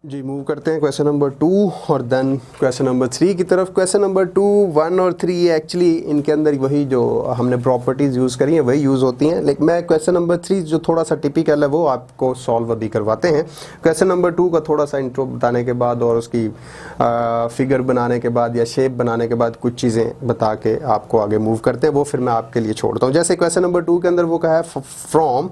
जी move करते हैं question number 2 और देन क्वेश्चन नंबर 3 की तरफ। क्वेश्चन नंबर 2, 1 और 3 एक्चुअली इनके अंदर वही जो हमने प्रॉपर्टीज़ यूज़ करी हैं वही यूज़ होती हैं, लेकिन मैं क्वेश्चन नंबर 3 जो थोड़ा सा टिपिकल है वो आपको सॉल्व अभी करवाते हैं। क्वेश्चन नंबर 2 का थोड़ा सा इंट्रो बताने के बाद और उसकी फिगर बनाने के बाद या शेप बनाने के बाद कुछ चीज़ें बता के आपको आगे मूव करते हैं, वो फिर मैं आपके लिए छोड़ता हूँ। जैसे क्वेश्चन नंबर 2 के अंदर वो कहा है from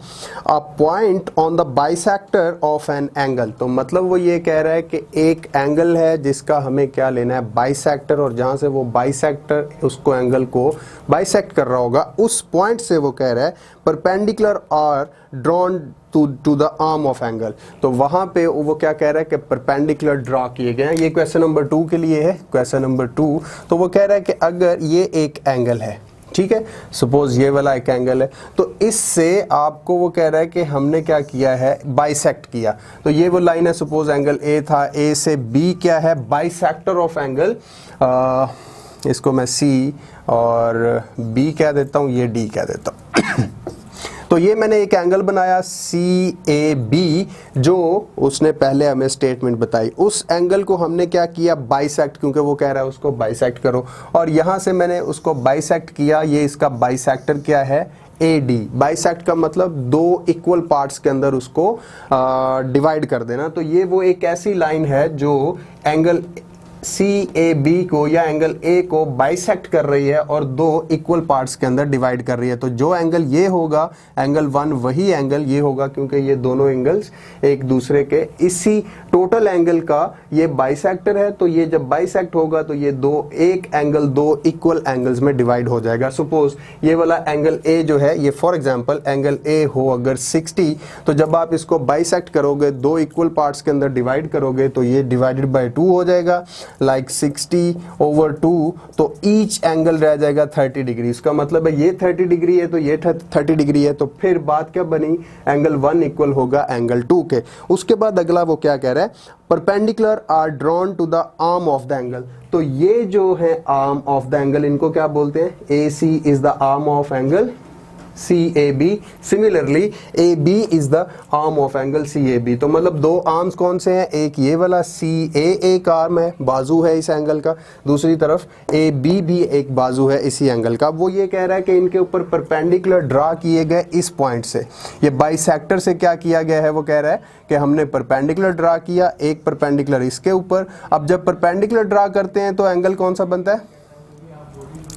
a point on the bisector of an angle, तो मतलब वो ये कह रहा है कि एक एंगल है जिसका हमें क्या लेना है, बाइसेक्टर, और जहां से वो बाइसेक्टर उसको एंगल को बाइसेक्ट कर रहा होगा उस पॉइंट से वो कह रहा है perpendicular are drawn to the arm of angle, तो वहां पे वो क्या कह रहा है कि परपेंडिकुलर ड्रॉ किए गए हैं। ये क्वेश्चन नंबर 2 के लिए है। क्वेश्चन नंबर 2 तो वो कह रहा है कि अगर ये एक एंगल है, ठीक है, सपोज ये वाला एक एंगल है, तो इससे आपको वो कह रहा है कि हमने क्या किया है, बाइसेक्ट किया। तो ये वो लाइन है, सपोज एंगल ए था, ए से बी क्या है, बाइसेक्टर ऑफ एंगल, इसको मैं सी और बी कह देता हूँ, ये डी कह देता हूँ। तो ये मैंने एक एंगल बनाया CAB, जो उसने पहले हमें स्टेटमेंट बताई, उस एंगल को हमने क्या किया, बाइसेक्ट, क्योंकि वो कह रहा है उसको बाइसेक्ट करो, और यहाँ से मैंने उसको बाइसेक्ट किया। ये इसका बाइसेक्टर क्या है, AD। बाइसेक्ट का मतलब दो इक्वल पार्ट्स के अंदर उसको डिवाइड कर देना। तो ये वो एक ऐसी लाइन है जो एंगल CAB को या एंगल A को बाइसेक्ट कर रही है और दो इक्वल पार्ट्स के अंदर डिवाइड कर रही है। तो जो एंगल ये होगा एंगल 1, वही एंगल ये होगा, क्योंकि ये दोनों एंगल्स एक दूसरे के इसी टोटल एंगल का ये बाइसेक्टर है। तो ये जब बाइसेक्ट होगा तो ये एक एंगल दो इक्वल एंगल्स में डिवाइड हो जाएगा। सपोज ये वाला एंगल A जो है, ये फॉर एग्जांपल एंगल A हो अगर 60, तो जब आप इसको बाइसेक्ट करोगे, दो इक्वल पार्ट्स के अंदर डिवाइड करोगे, तो ये डिवाइडेड बाय 2 हो जाएगा, लाइक 60/2, तो ईच एंगल रह जाएगा 30 डिग्री। इसका मतलब है ये 30 डिग्री है तो ये 30 डिग्री है, तो फिर बात क्या बनी, एंगल 1 इक्वल होगा एंगल 2 के। उसके बाद अगला वो क्या कह रहा है, perpendicular are drawn to the arm of the angle. तो ये जो है आर्म ऑफ द एंगल, इनको क्या बोलते हैं, AC is the arm of angle CAB। Similarly AB is the arm of angle CAB। तो मतलब दो आर्म्स कौन से हैं, एक ये वाला CA एक आर्म है, बाजू है इस एंगल का, दूसरी तरफ AB भी एक बाजू है इसी एंगल का। वो ये कह रहा है कि इनके ऊपर परपेंडिकुलर ड्रा किए गए इस पॉइंट से, ये बाइसेक्टर से क्या किया गया है, वो कह रहा है कि हमने परपेंडिकुलर ड्रा किया, एक परपेंडिकुलर इसके ऊपर। अब जब परपेंडिकुलर ड्रा करते हैं तो एंगल कौन सा बनता है,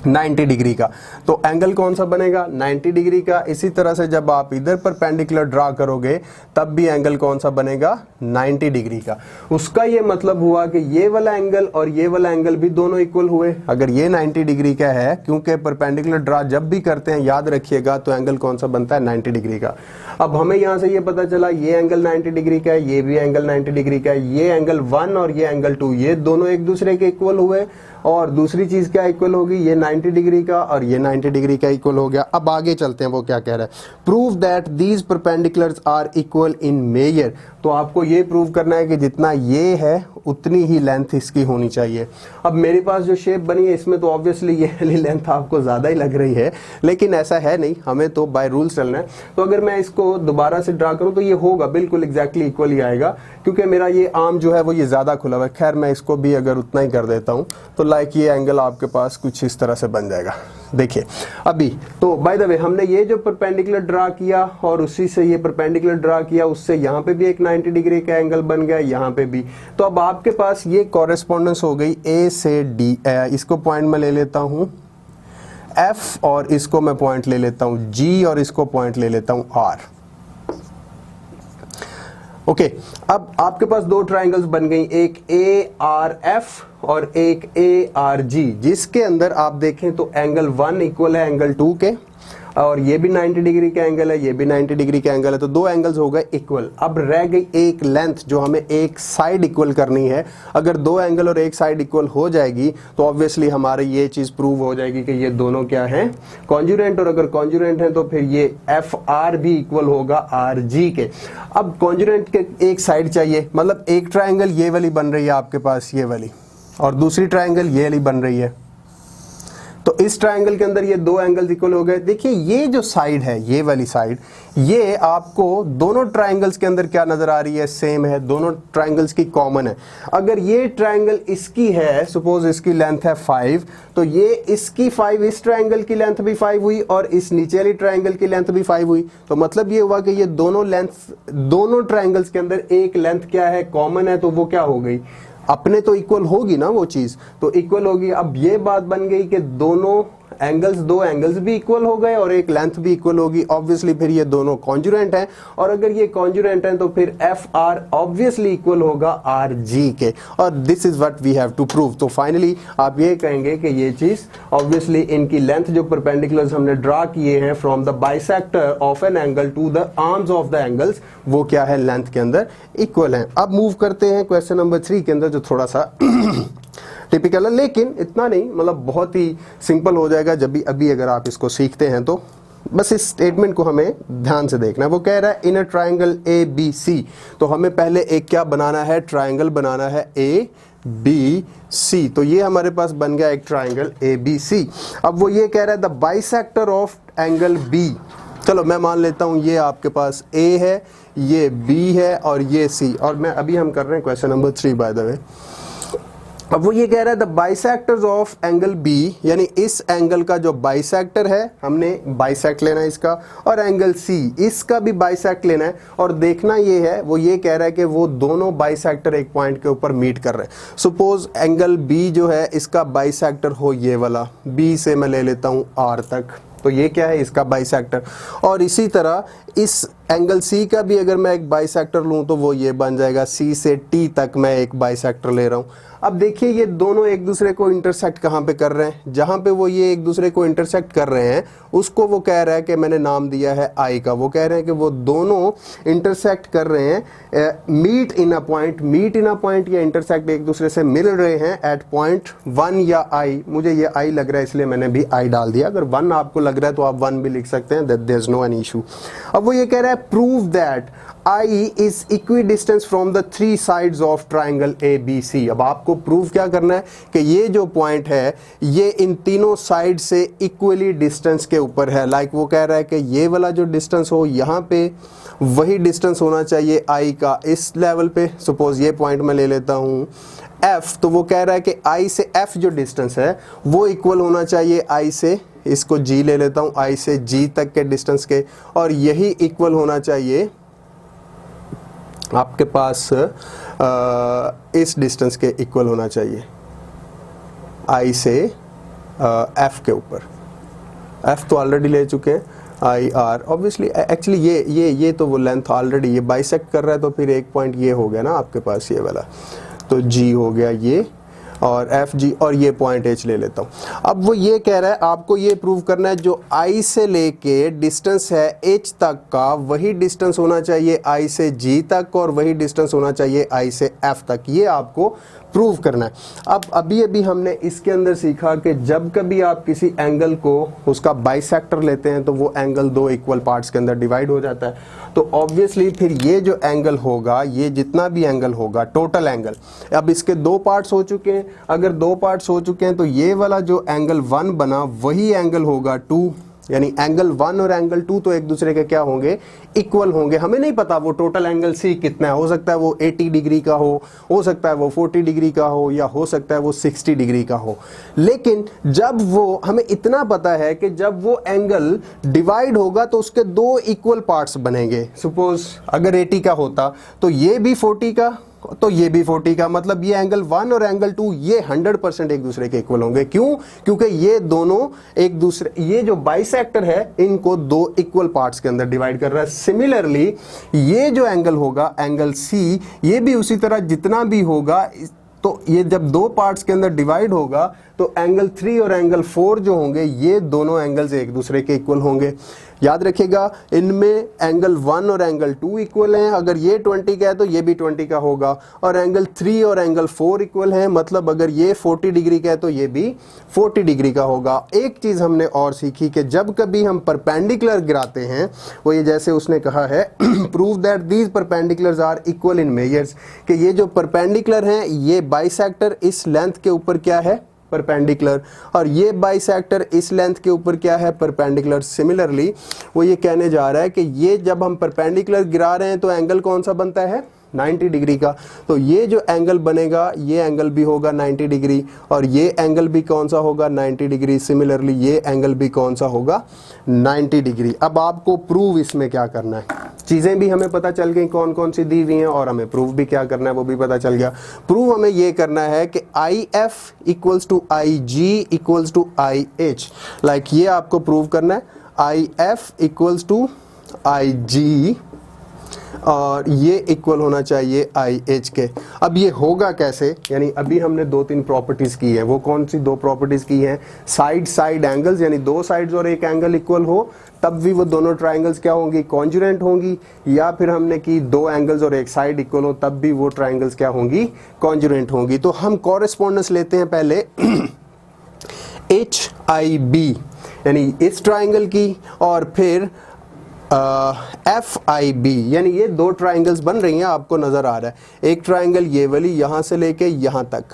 90 डिग्री का। तो एंगल कौन सा बनेगा, 90 डिग्री का। इसी तरह से जब आप इधर परपेंडिकुलर ड्रा करोगे तब भी एंगल कौन सा बनेगा, 90 डिग्री का। उसका ये मतलब हुआ कि ये वाला एंगल और ये वाला एंगल भी दोनों इक्वल हुए। अगर ये 90 डिग्री का है, क्योंकि परपेंडिकुलर ड्रा जब भी करते हैं याद रखिएगा, तो एंगल कौन सा बनता है, 90 डिग्री का। अब हमें यहाँ से ये पता चला ये एंगल 90 डिग्री का है, ये भी एंगल 90 डिग्री का है, ये एंगल 1 और ये एंगल 2, ये दोनों एक दूसरे के इक्वल हुए। और दूसरी चीज क्या इक्वल होगी, ये 90 डिग्री का और ये 90 डिग्री का इक्वल हो गया। अब आगे चलते हैं, वो क्या कह रहा है, prove that these perpendiculars are equal in measure. तो आपको ये प्रूव करना है कि जितना ये है उतनी ही लेंथ इसकी होनी चाहिए। अब मेरे पास जो शेप बनी है इसमें तो ऑब्वियसली ये वाली लेंथ आपको ज़्यादा ही लग रही है, लेकिन ऐसा है नहीं, हमें तो बाय रूल चलना है। तो अगर मैं इसको दोबारा से ड्रा करूं तो ये होगा बिल्कुल एग्जैक्टली इक्वल ही आएगा, क्योंकि मेरा ये आर्म जो है वो ये ज़्यादा खुला हुआ है। खैर मैं इसको भी अगर उतना ही कर देता हूँ तो लाइक ये एंगल आपके पास कुछ इस तरह से बन जाएगा। देखिए अभी तो बाय द वे हमने ये जो परपेंडिकुलर ड्रा किया और उसी से ये परपेंडिकुलर ड्रा किया, उससे यहाँ पे भी एक 90 डिग्री का एंगल बन गया, यहाँ पे भी। तो अब आपके पास ये कॉरेस्पॉन्डेंस हो गई A से D। इसको पॉइंट में ले लेता हूँ F और इसको मैं पॉइंट ले लेता हूँ G और इसको पॉइंट ले लेता हूँ R। ओके, अब आपके पास दो ट्राइंगल्स बन गई, एक ARF और एक ARG, जिसके अंदर आप देखें तो एंगल 1 इक्वल है एंगल 2 के, और ये भी 90 डिग्री का एंगल है, ये भी 90 डिग्री का एंगल है। तो दो एंगल्स हो गए इक्वल। अब रह गई एक लेंथ जो हमें एक साइड इक्वल करनी है। अगर दो एंगल और एक साइड इक्वल हो जाएगी तो ऑब्वियसली हमारी ये चीज प्रूव हो जाएगी कि ये दोनों क्या हैं, कॉन्जुरेंट। और अगर कॉन्जुरेंट है तो फिर ये FR भी इक्वल होगा RG के। अब कॉन्जुरेंट के एक साइड चाहिए, मतलब एक ट्राइंगल ये वाली बन रही है आपके पास, ये वाली, और दूसरी ट्राइंगल ये वाली बन रही है। तो इस ट्रायंगल के अंदर ये दो एंगल्स इक्वल हो गए। देखिए ये जो साइड है, ये वाली साइड, ये आपको दोनों ट्रायंगल्स के अंदर क्या नजर आ रही है, सेम है, दोनों ट्रायंगल्स की कॉमन है। अगर ये ट्रायंगल इसकी है, सपोज इसकी लेंथ है 5, तो ये इसकी 5, इस ट्रायंगल की लेंथ भी 5 हुई और इस नीचे वाली ट्रायंगल की लेंथ भी 5 हुई। तो मतलब ये हुआ कि ये दोनों लेंथ, दोनों ट्रायंगल्स के अंदर एक लेंथ क्या है, कॉमन है, तो वो क्या हो गई, अपने तो इक्वल होगी ना वो चीज, तो इक्वल होगी। अब ये बात बन गई कि दोनों एंगल्स, दो एंगल्स भी इक्वल हो गए और एक लेंथ भी इक्वल होगी। ऑब्वियसली फिर ये दोनों कॉन्जुरेंट हैं, और अगर ये कॉन्जुरेंट हैं तो फिर एफ आर ऑब्वियसली इक्वल होगा आर जी के, और this is what we have to prove. तो फाइनली आप ये कहेंगे कि ये चीज ऑब्वियसली इनकी लेंथ जो परपेंडिकुलर्स हमने ड्रा किए हैं from the bisector of an angle to the arms of the angles, वो क्या है, लेंथ के अंदर इक्वल है। अब मूव करते हैं क्वेश्चन नंबर 3 के अंदर, जो थोड़ा सा टिपिकल है, लेकिन इतना नहीं, मतलब बहुत ही सिंपल हो जाएगा जब भी, अभी अगर आप इसको सीखते हैं तो। बस इस स्टेटमेंट को हमें ध्यान से देखना है। वो कह रहा है इन a triangle A B C, तो हमें पहले एक क्या बनाना है, ट्रायंगल बनाना है ए बी सी। तो ये हमारे पास बन गया एक ट्रायंगल ए बी सी। अब वो ये कह रहा है the bisector of angle B. चलो मैं मान लेता हूं ये आपके पास ए है, ये बी है और ये सी, और मैं अभी हम कर रहे हैं question number 3 by the way. अब वो ये कह रहा है the bisectors of angle B, यानी इस एंगल का जो बाइसेक्टर है, हमने बाइसेक्ट लेना है इसका, और एंगल सी, इसका भी बाइसेक्ट लेना है। और देखना ये है, वो ये कह रहा है कि वो दोनों बाइसेक्टर एक पॉइंट के ऊपर मीट कर रहे हैं। सपोज एंगल बी जो है इसका बाइसेक्टर हो ये वाला, बी से मैं ले लेता हूँ आर तक, तो ये क्या है, इसका बाइसेक्टर। और इसी तरह इस एंगल सी का भी अगर मैं एक बाइसेक्टर लूं तो वो ये बन जाएगा, सी से टी तक मैं एक बाइसेक्टर ले रहा हूं। अब देखिए ये दोनों एक दूसरे को इंटरसेक्ट कहाँ पे कर रहे हैं, जहां पे वो ये एक दूसरे को इंटरसेक्ट कर रहे हैं उसको वो कह रहा है कि मैंने नाम दिया है आई का। वो कह रहे हैं कि वो दोनों इंटरसेक्ट कर रहे हैं, meet in a point, meet in a point या इंटरसेक्ट एक दूसरे से मिल रहे हैं एट पॉइंट 1 या आई। मुझे ये आई लग रहा है इसलिए मैंने भी आई डाल दिया, अगर 1 आपको लग रहा है तो आप 1 भी लिख सकते हैं, that there is no any issue. अब वो ये कह रहा है prove that I is equidistant from the 3 sides of triangle ABC। अब आपको प्रूव क्या करना है कि ये जो पॉइंट है ये इन तीनों साइड से इक्वली डिस्टेंस के ऊपर है। लाइक वो कह रहा है कि ये वाला जो डिस्टेंस हो यहाँ पे वही डिस्टेंस होना चाहिए I का इस लेवल पे। सपोज ये पॉइंट मैं ले लेता हूँ F, तो वो कह रहा है कि I से F जो डिस्टेंस है वो इक्वल होना चाहिए I से, इसको G ले लेता हूँ, I से G तक के डिस्टेंस के, और यही इक्वल होना चाहिए आपके पास इस डिस्टेंस के इक्वल होना चाहिए, आई से एफ के ऊपर। एफ तो ऑलरेडी ले चुके हैं, आई आर ऑब्वियसली, एक्चुअली ये तो वो लेंथ ऑलरेडी ये बाइसेक्ट कर रहा है, तो फिर एक पॉइंट ये हो गया ना आपके पास ये वाला, तो जी हो गया ये, और एफ जी, और ये पॉइंट एच ले लेता हूँ। अब वो ये कह रहा है आपको ये प्रूव करना है जो आई से लेके डिस्टेंस है एच तक का वही डिस्टेंस होना चाहिए आई से जी तक, और वही डिस्टेंस होना चाहिए आई से एफ तक, ये आपको प्रूव करना है। अब अभी हमने इसके अंदर सीखा कि जब कभी आप किसी एंगल को उसका बाइसेक्टर लेते हैं तो वो एंगल 2 इक्वल पार्ट्स के अंदर डिवाइड हो जाता है। तो ऑब्वियसली फिर ये जो एंगल होगा, ये जितना भी एंगल होगा टोटल एंगल, अब इसके 2 पार्ट्स हो चुके हैं, अगर 2 पार्ट्स हो चुके हैं तो ये वाला जो एंगल 1 बना वही एंगल होगा 2, यानी एंगल 1 और एंगल 2 तो एक दूसरे के क्या होंगे, इक्वल होंगे। हमें नहीं पता वो टोटल एंगल सी कितना है, हो सकता है वो 80 डिग्री का हो सकता है वो 40 डिग्री का हो, या हो सकता है वो 60 डिग्री का हो। लेकिन जब वो, हमें इतना पता है कि जब वो एंगल डिवाइड होगा तो उसके 2 इक्वल पार्ट्स बनेंगे। सपोज अगर 80 का होता तो ये भी 40 का, तो ये भी 40 का, मतलब ये एंगल 1 और एंगल 2 ये 100% एक दूसरे के इक्वल होंगे। क्यों? क्योंकि ये दोनों एक दूसरे, ये जो बाइसेक्टर है इनको 2 इक्वल पार्ट्स के अंदर डिवाइड कर रहा है। सिमिलरली ये जो एंगल होगा एंगल सी, ये भी उसी तरह जितना भी होगा, तो ये जब 2 पार्ट्स के अंदर डिवाइड होगा तो एंगल 3 और एंगल 4 जो होंगे ये दोनों एंगल्स एक दूसरे के इक्वल होंगे। याद रखिएगा इनमें एंगल 1 और एंगल 2 इक्वल हैं, अगर ये 20 का है तो ये भी 20 का होगा, और एंगल 3 और एंगल 4 इक्वल हैं, मतलब अगर ये 40 डिग्री का है तो ये भी 40 डिग्री का होगा। एक चीज़ हमने और सीखी कि जब कभी हम परपेंडिकुलर गिराते हैं, वो ये जैसे उसने कहा है prove that these perpendiculars are equal in measures, कि ये जो परपेंडिकुलर हैं ये बाइसेक्टर इस लेंथ के ऊपर क्या है, परपेंडिकुलर, और ये बाइसेक्टर इस लेंथ के ऊपर क्या है, परपेंडिकुलर। सिमिलरली वो ये कहने जा रहा है कि ये जब हम परपेंडिकुलर गिरा रहे हैं तो एंगल कौन सा बनता है, 90 डिग्री का। तो ये जो एंगल बनेगा ये एंगल भी होगा 90 डिग्री, और ये एंगल भी कौन सा होगा, 90 डिग्री। सिमिलरली ये एंगल भी कौन सा होगा, 90 डिग्री। अब आपको प्रूव इसमें क्या करना है, चीज़ें भी हमें पता चल गई कौन कौन सी दी हुई हैं, और हमें प्रूव भी क्या करना है वो भी पता चल गया। प्रूव हमें ये करना है कि IF equals to IG equals to IH, like ये आपको प्रूव करना है, IF इक्वल्स टू IG और ये इक्वल होना चाहिए IH के। अब ये होगा कैसे, यानी अभी हमने 2-3 प्रॉपर्टीज की है, वो कौन सी 2 प्रॉपर्टीज की हैं, साइड साइड एंगल्स, यानी 2 साइड्स और एक एंगल इक्वल हो तब भी वो दोनों ट्राइंगल्स क्या होंगी, कॉन्जुरेंट होंगी, या फिर हमने की 2 एंगल्स और एक साइड इक्वल हो तब भी वो ट्राइंगल्स क्या होंगी, कॉन्जुरेंट होंगी। तो हम कॉरेस्पॉन्डेंस लेते हैं पहले HIB यानी इस ट्राइंगल की, और फिर FIB, यानी ये 2 ट्राइंगल्स बन रही हैं, आपको नजर आ रहा है। एक ट्राइंगल ये वाली यहां से लेके यहां तक,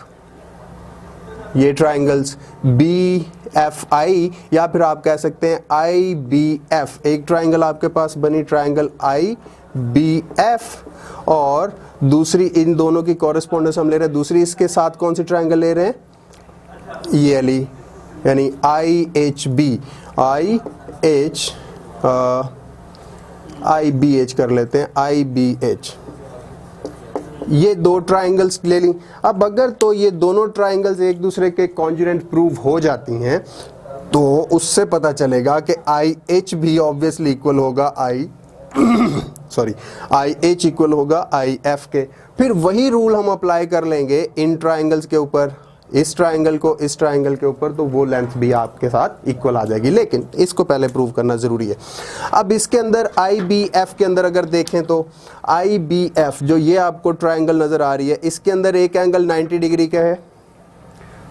ये ट्राइंगल्स BFI, या फिर आप कह सकते हैं IBF। एक ट्राइंगल आपके पास बनी ट्राइंगल IBF, और दूसरी इन दोनों की कॉरेस्पॉन्डेंस हम ले रहे हैं, दूसरी इसके साथ कौन सी ट्राइंगल ले रहे हैं, ये वाली, यानी IHB, IBH कर लेते हैं, IBH। ये 2 ट्राइंगल्स ले ली। अब अगर तो ये दोनों ट्राइंगल्स एक दूसरे के कॉन्जुरेंट प्रूव हो जाती हैं तो उससे पता चलेगा कि IH भी ऑब्वियसली इक्वल होगा IH इक्वल होगा IF के। फिर वही रूल हम अप्लाई कर लेंगे इन ट्राइंगल्स के ऊपर, इस ट्राइंगल को इस ट्राइंगल के ऊपर, तो वो लेंथ भी आपके साथ इक्वल आ जाएगी। लेकिन इसको पहले प्रूव करना जरूरी है। अब इसके अंदर IBF के अंदर अगर देखें तो IBF जो ये आपको ट्राइंगल नजर आ रही है, इसके अंदर एक एंगल 90 डिग्री का है,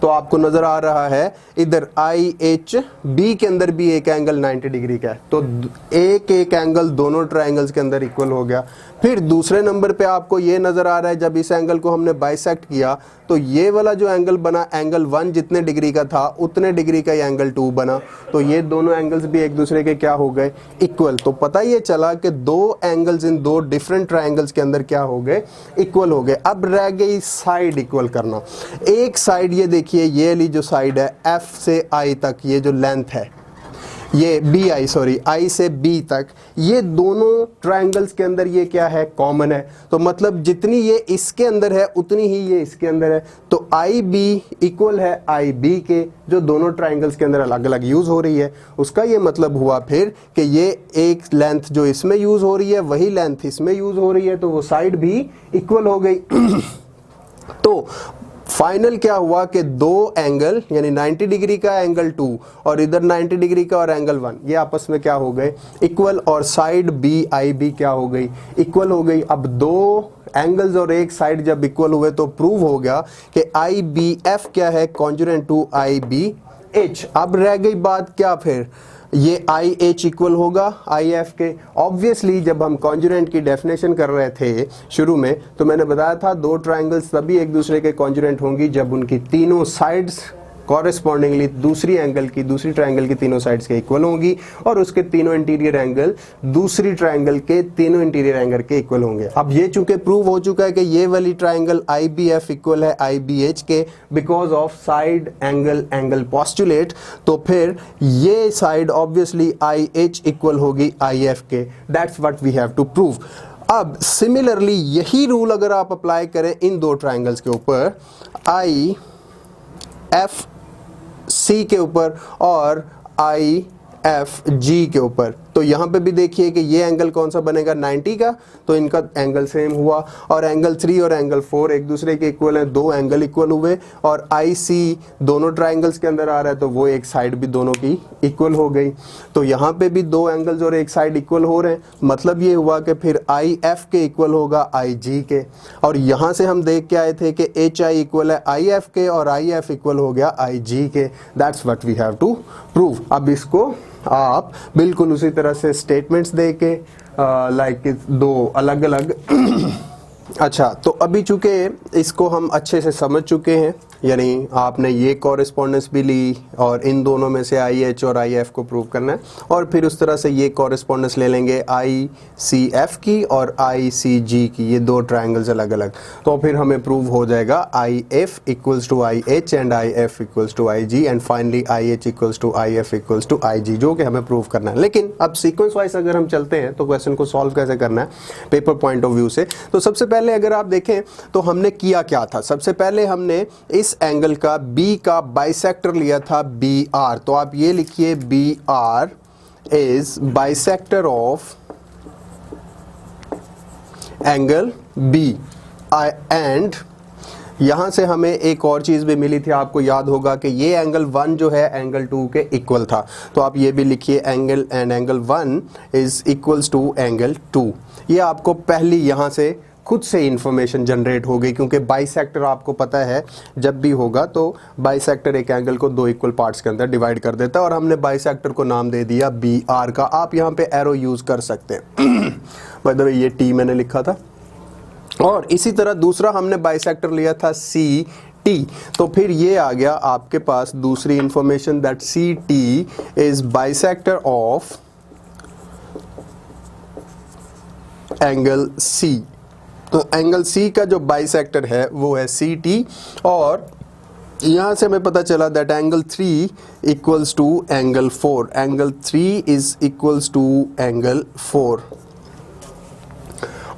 तो आपको नजर आ रहा है इधर IHB के अंदर भी एक एंगल 90 डिग्री का है, तो एक एक एंगल दोनों ट्राइंगल्स के अंदर इक्वल हो गया। फिर दूसरे नंबर पे आपको ये नजर आ रहा है, जब इस एंगल को हमने बाइसेक्ट किया तो ये वाला जो एंगल बना, एंगल 1 जितने डिग्री का था उतने डिग्री का एंगल 2 बना, तो ये दोनों एंगल्स भी एक दूसरे के क्या हो गए, इक्वल। तो पता ये चला कि 2 एंगल्स इन 2 डिफरेंट ट्राइंगल्स के अंदर क्या हो गए, इक्वल हो गए। अब रह गई साइड इक्वल करना। एक साइड ये देखिए, ये वाली जो साइड है F से I तक, ये जो लेंथ है, ये I से B तक, ये दोनों ट्राइंगल्स के अंदर ये क्या है, कॉमन है। तो मतलब जितनी ये इसके अंदर है उतनी ही ये इसके अंदर है, तो IB इक्वल है IB के, जो दोनों ट्राइंगल्स के अंदर अलग अलग यूज हो रही है। उसका ये मतलब हुआ फिर कि ये एक लेंथ जो इसमें यूज हो रही है वही लेंथ इसमें यूज हो रही है, तो वो साइड भी इक्वल हो गई। तो फाइनल क्या हुआ कि 2 एंगल, यानी 90 डिग्री का एंगल 2 और इधर 90 डिग्री का और एंगल 1, ये आपस में क्या हो गए, इक्वल, और साइड BIB क्या हो गई, इक्वल हो गई। अब 2 एंगल्स और एक साइड जब इक्वल हुए तो प्रूव हो गया कि IBF क्या है, कॉन्जुरेंट टू IBH। अब रह गई बात क्या, फिर ये IH इक्वल होगा IF के। ऑब्वियसली जब हम कॉन्जुरेंट की डेफिनेशन कर रहे थे शुरू में, तो मैंने बताया था 2 ट्राइंगल्स तभी एक दूसरे के कॉन्जुरेंट होंगी जब उनकी तीनों साइड्स कॉरेस्पॉन्डिंगली दूसरी ट्राइंगल की तीनों साइड्स के इक्वल होंगी, और उसके तीनों इंटीरियर एंगल दूसरी ट्राइंगल के तीनों इंटीरियर एंगल के इक्वल होंगे। अब ये चूंकि प्रूव हो चुका है कि ये वाली ट्राइंगल IBF इक्वल है IBH के because of side angle postulate, तो फिर ये साइड ऑब्वियसली IH इक्वल होगी IF के। That's what we have to prove. अब सिमिलरली यही रूल अगर आप अप्लाई करें इन 2 ट्राइंगल्स के ऊपर, IFC के ऊपर और IFG के ऊपर, तो यहाँ पे भी देखिए कि ये एंगल कौन सा बनेगा, 90 का, तो इनका एंगल सेम हुआ, और एंगल 3 और एंगल 4 एक दूसरे के इक्वल हैं, 2 एंगल इक्वल हुए, और IC दोनों ट्राइंगल्स के अंदर आ रहा है तो वो एक साइड भी दोनों की इक्वल हो गई। तो यहाँ पे भी 2 एंगल्स और एक साइड इक्वल हो रहे हैं, मतलब ये हुआ कि फिर IF के इक्वल होगा IG के, और यहाँ से हम देख के आए थे कि HI इक्वल है IF के और IF इक्वल हो गया IG के। That's what we have to prove. अब इसको आप बिल्कुल उसी तरह से स्टेटमेंट्स दे के लाइक 2 अलग अलग अच्छा, तो अभी चूंकि इसको हम अच्छे से समझ चुके हैं, यानी आपने ये कॉरेस्पॉन्डेंस भी ली और इन दोनों में से आई एच और आई एफ को प्रूव करना है, और फिर उस तरह से ये कॉरेस्पॉन्डेंस ले लेंगे आई सी एफ की और आई सी जी की, ये दो ट्राइंगल्स अलग अलग, तो फिर हमें प्रूव हो जाएगा I F equals to I H and I F equals to I G and finally I H equals to I F equals to I G, जो कि हमें प्रूव करना है। लेकिन अब सीक्वेंस वाइज अगर हम चलते हैं तो क्वेश्चन को सॉल्व कैसे करना है पेपर पॉइंट ऑफ व्यू से, तो सबसे पहले अगर आप देखें तो हमने किया क्या था। सबसे पहले हमने इस एंगल का बी का बाइसेक्टर लिया था बी आर, तो आप ये लिखिए B R is bisector of angle B and यहां से हमें एक और चीज भी मिली थी, आपको याद होगा कि ये एंगल 1 जो है एंगल 2 के इक्वल था, तो आप ये भी लिखिए angle 1 is equals to angle 2। ये आपको पहली यहां से खुद से इंफॉर्मेशन जनरेट हो गई, क्योंकि बाइसेक्टर आपको पता है जब भी होगा तो बाइसेक्टर एक एंगल को दो इक्वल पार्ट्स के अंदर डिवाइड कर देता है, और हमने बाइसेक्टर को नाम दे दिया बी आर का। आप यहाँ पे एरो यूज कर सकते हैं बाय द वे ये टी मैंने लिखा था। और इसी तरह दूसरा हमने बाइसेक्टर लिया था सी टी, तो फिर ये आ गया आपके पास दूसरी information that C T is bisector of angle C. तो एंगल सी का जो बाइसेक्टर है वो है सी टी, और यहां से हमें पता चला that angle 3 equals to angle 4, angle 3 is equals to angle 4।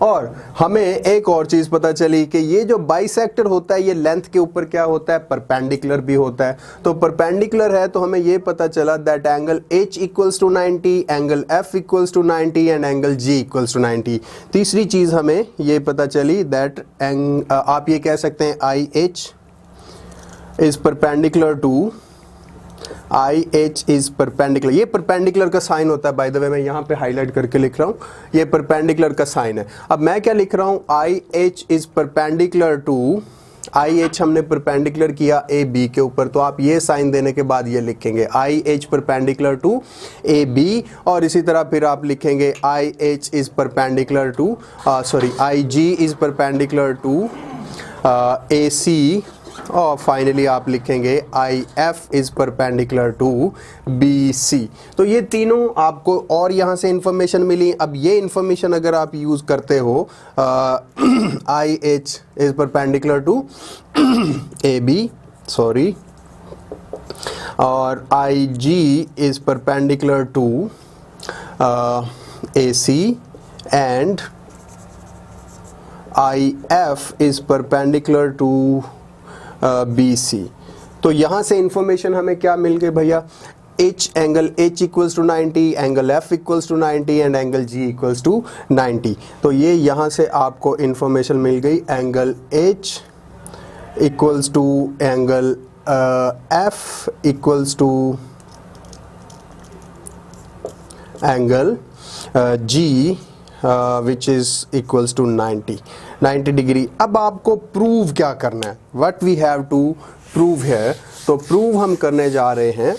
और हमें एक और चीज पता चली कि ये जो बाइसेक्टर होता है ये लेंथ के ऊपर क्या होता है, परपेंडिकुलर भी होता है। तो परपेंडिकुलर है तो हमें ये पता चला that angle H equals to 90, angle F equals to 90 and angle G equals to 90। तीसरी चीज हमें ये पता चली दैट आप ये कह सकते हैं IH is perpendicular to IH is perpendicular. ये परपेंडिकुलर का साइन होता है, बाय द वे मैं यहाँ पे हाईलाइट करके लिख रहा हूँ, ये परपेंडिकुलर का साइन है। अब मैं क्या लिख रहा हूँ, IH is perpendicular to, IH हमने परपेंडिकुलर किया AB के ऊपर, तो आप ये साइन देने के बाद ये लिखेंगे IH परपेंडिकुलर टू AB, और इसी तरह फिर आप लिखेंगे IH is perpendicular to IG is perpendicular to AC, और फाइनली आप लिखेंगे IF is perpendicular to BC। तो ये तीनों आपको और यहाँ से इंफॉर्मेशन मिली। अब ये इंफॉर्मेशन अगर आप यूज करते हो IH is perpendicular to AB और IG is perpendicular to AC and IF is perpendicular to BC। तो यहाँ से इंफॉर्मेशन हमें क्या मिल गई भैया, angle H equals to 90, angle F equals to 90 and angle G equals to 90। तो ये यहाँ से आपको इंफॉर्मेशन मिल गई, angle H equals to angle F equals to angle G which is equals to 90 degree. अब आपको प्रूव क्या करना है, what we have to prove है, तो प्रूव हम करने जा रहे हैं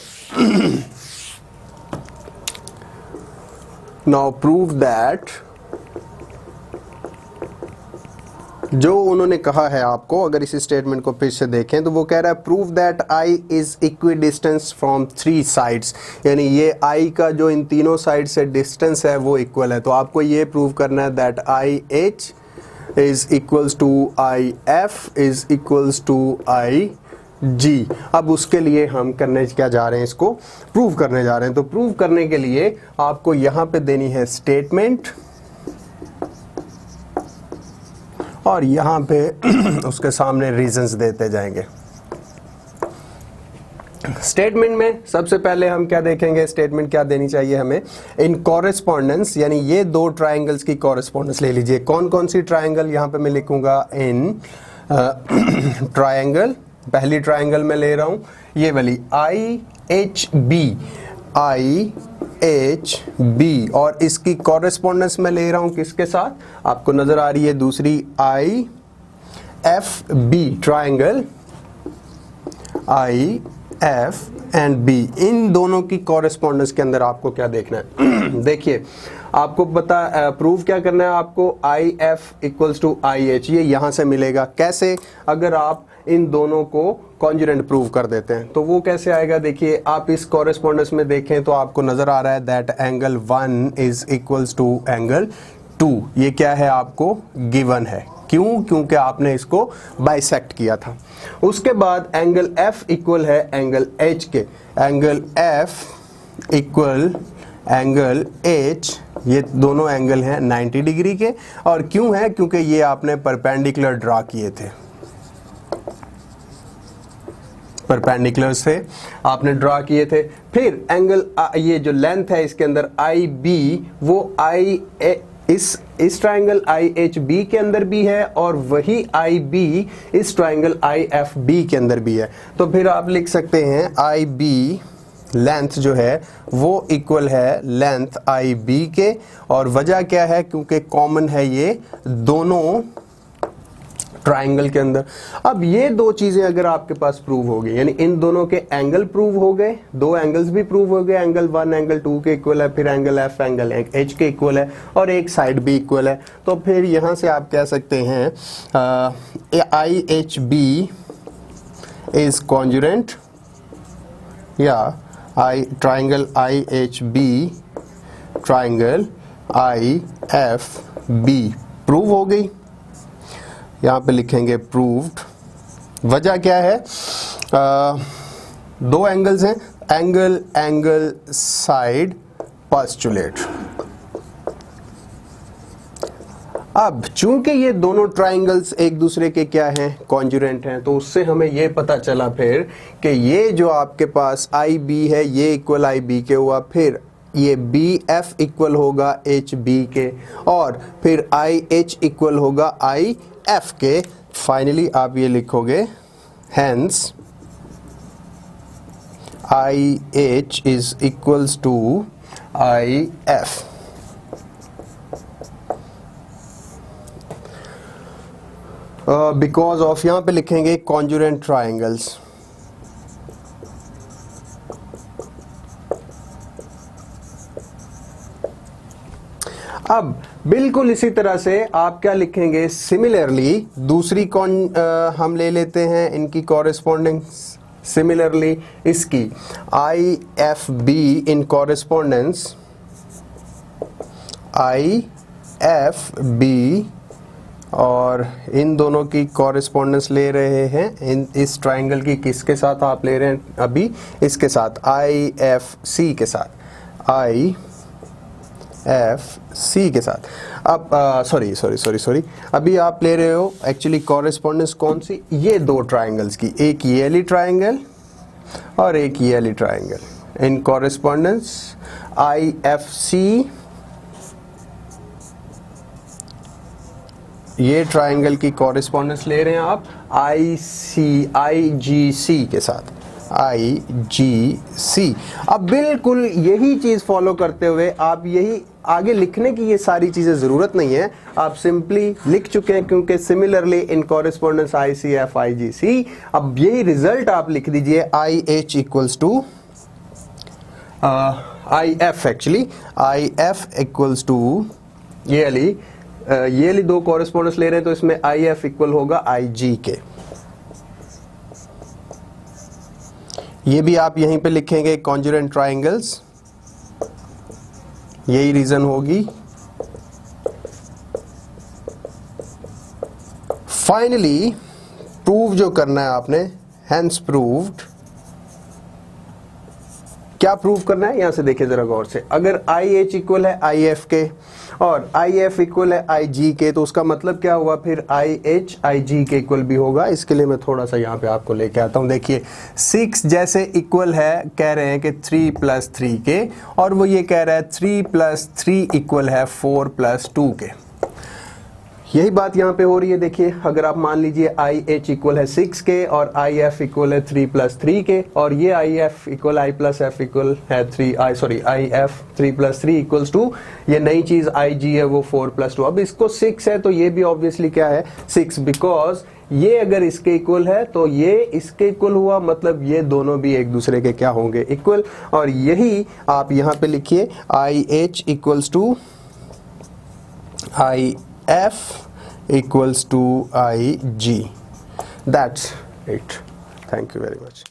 नाउ प्रूव दैट, जो उन्होंने कहा है आपको, अगर इस स्टेटमेंट को फिर से देखें तो वो कह रहा है prove that I is equi distance from 3 sides, यानी ये I का जो इन तीनों साइड से डिस्टेंस है वो इक्वल है। तो आपको ये प्रूव करना है that IH is equals to IF is equals to IG। अब उसके लिए हम करने क्या जा रहे हैं, इसको प्रूव करने जा रहे हैं। तो प्रूव करने के लिए आपको यहाँ पे देनी है स्टेटमेंट, और यहाँ पे उसके सामने रीजंस देते जाएंगे। स्टेटमेंट में सबसे पहले हम क्या देखेंगे, स्टेटमेंट क्या देनी चाहिए हमें, इन कॉरेस्पॉन्डेंस, यानी ये दो ट्राइंगल्स की कॉरेस्पॉन्डेंस ले लीजिए। कौन कौन सी ट्राइंगल, यहाँ पे मैं लिखूंगा इन ट्राइंगल, पहली ट्राइंगल में ले रहा हूं ये वाली IHB, और इसकी कॉरेस्पॉन्डेंस में ले रहा हूं किसके साथ, आपको नजर आ रही है दूसरी IFB triangle, IFB and B, इन दोनों की कॉरेस्पॉन्डेंस के अंदर आपको क्या देखना है देखिए आपको पता प्रूव क्या करना है आपको, I F equals to I H, ये यहां से मिलेगा। कैसे? अगर आप इन दोनों को कॉन्जुरेंट प्रूव कर देते हैं तो वो कैसे आएगा, देखिए आप इस कॉरेस्पॉन्डेंस में देखें तो आपको नजर आ रहा है that angle 1 is equals to angle 2, ये क्या है आपको गिवन है। क्यों? क्योंकि आपने इसको बाइसेक्ट किया था। उसके बाद एंगल F इक्वल है एंगल H के, angle F equal angle H, ये दोनों एंगल हैं 90 डिग्री के। और क्यों है? क्योंकि ये आपने परपेंडिकुलर ड्रा किए थे, परपेंडिकुलर से आपने ड्रा किए थे। फिर एंगल ये जो लेंथ है इसके अंदर आई बी, वो इस ट्राइंगल आई एच बी के अंदर भी है और वही आई बी इस ट्राइंगल आई एफ बी के अंदर भी है। तो फिर आप लिख सकते हैं आई बी लेंथ जो है वो इक्वल है लेंथ आई बी के। और वजह क्या है? क्योंकि कॉमन है ये दोनों ट्राइंगल के अंदर। अब ये दो चीजें अगर आपके पास प्रूव हो गई, यानी इन दोनों के एंगल प्रूव हो गए, दो एंगल्स भी प्रूव हो गए, एंगल 1 एंगल 2 के इक्वल है, फिर एंगल एफ एंगल एच के इक्वल है और एक साइड भी इक्वल है, तो फिर यहां से आप कह सकते हैं I H B is congruent, या I triangle I H B triangle I F B prove हो गई। यहाँ पे लिखेंगे प्रूव्ड। वजह क्या है? दो एंगल्स हैं, एंगल साइड पोस्टुलेट। अब चूंकि ये दोनों ट्राइंगल्स एक दूसरे के क्या हैं? कॉन्जुरेंट हैं, तो उससे हमें ये पता चला फिर कि ये जो आपके पास आई बी है ये इक्वल आई बी के हुआ, फिर ये बी एफ इक्वल होगा एच बी के, और फिर आई एच इक्वल होगा आई एफ के। फाइनली आप ये लिखोगे hence I H is equals to I F. Because of, यहां पे लिखेंगे कॉन्जुरेंट ट्राइंगल्स। अब बिल्कुल इसी तरह से आप क्या लिखेंगे? सिमिलरली दूसरी हम ले लेते हैं इनकी कॉरेस्पॉन्डेंस। सिमिलरली इसकी I F B in correspondence, I F B, और इन दोनों की कॉरेस्पॉन्डेंस ले रहे हैं इस ट्राइंगल की किसके साथ आप ले रहे हैं? अभी इसके साथ, आई एफ सी के साथ, आई एफ सी के साथ। अब सॉरी अभी आप ले रहे हो एक्चुअली कॉरेस्पॉन्डेंस कौन सी? ये दो ट्राइंगल्स की, एक ये वाली ट्राइंगल और एक ये वाली triangle. In correspondence I F C, ये ट्राइंगल की कॉरेस्पॉन्डेंस ले रहे हैं आप आई जी सी के साथ, आई जी सी। अब बिल्कुल यही चीज फॉलो करते हुए आप यही आगे लिखने की ये सारी चीजें जरूरत नहीं है, आप सिंपली लिख चुके हैं क्योंकि similarly in correspondence I C F I G C. अब यही रिजल्ट आप लिख दीजिए I H equals to I F, actually I F equals to ये वाली दो कॉरेस्पॉन्डेंस ले रहे हैं तो इसमें आई एफ इक्वल होगा आई जी के। ये भी आप यहीं पे लिखेंगे कॉन्जुरेंट ट्राइंगल्स, यही रीजन होगी। फाइनली प्रूव जो करना है आपने, हेंस प्रूव्ड। क्या प्रूव करना है यहां से देखिए जरा गौर से। अगर आई एच इक्वल है आई एफ के और आई एफ इक्वल है आई जी के, तो उसका मतलब क्या हुआ? फिर आई एच आई जी के इक्वल भी होगा। इसके लिए मैं थोड़ा सा यहाँ पे आपको लेके आता हूँ। देखिए 6 जैसे इक्वल है, कह रहे हैं कि 3 + 3 के, और वो ये कह रहा है 3 + 3 इक्वल है 4 + 2 के। यही बात यहाँ पे हो रही है। देखिए अगर आप मान लीजिए आई एच इक्वल है 6 के और आई एफ इक्वल है 3 प्लस 3 के, और ये I F equal I plus F equal है I F 3 plus 3 equals to ये नई चीज आई जी है वो 4 प्लस 2। अब इसको 6 है तो ये भी ऑब्वियसली क्या है 6, बिकॉज ये अगर इसके इक्वल है तो ये इसके इक्वल हुआ, मतलब ये दोनों भी एक दूसरे के क्या होंगे इक्वल। और यही आप यहाँ पे लिखिए I H equals to I F equals to IG. That's it. Thank you very much.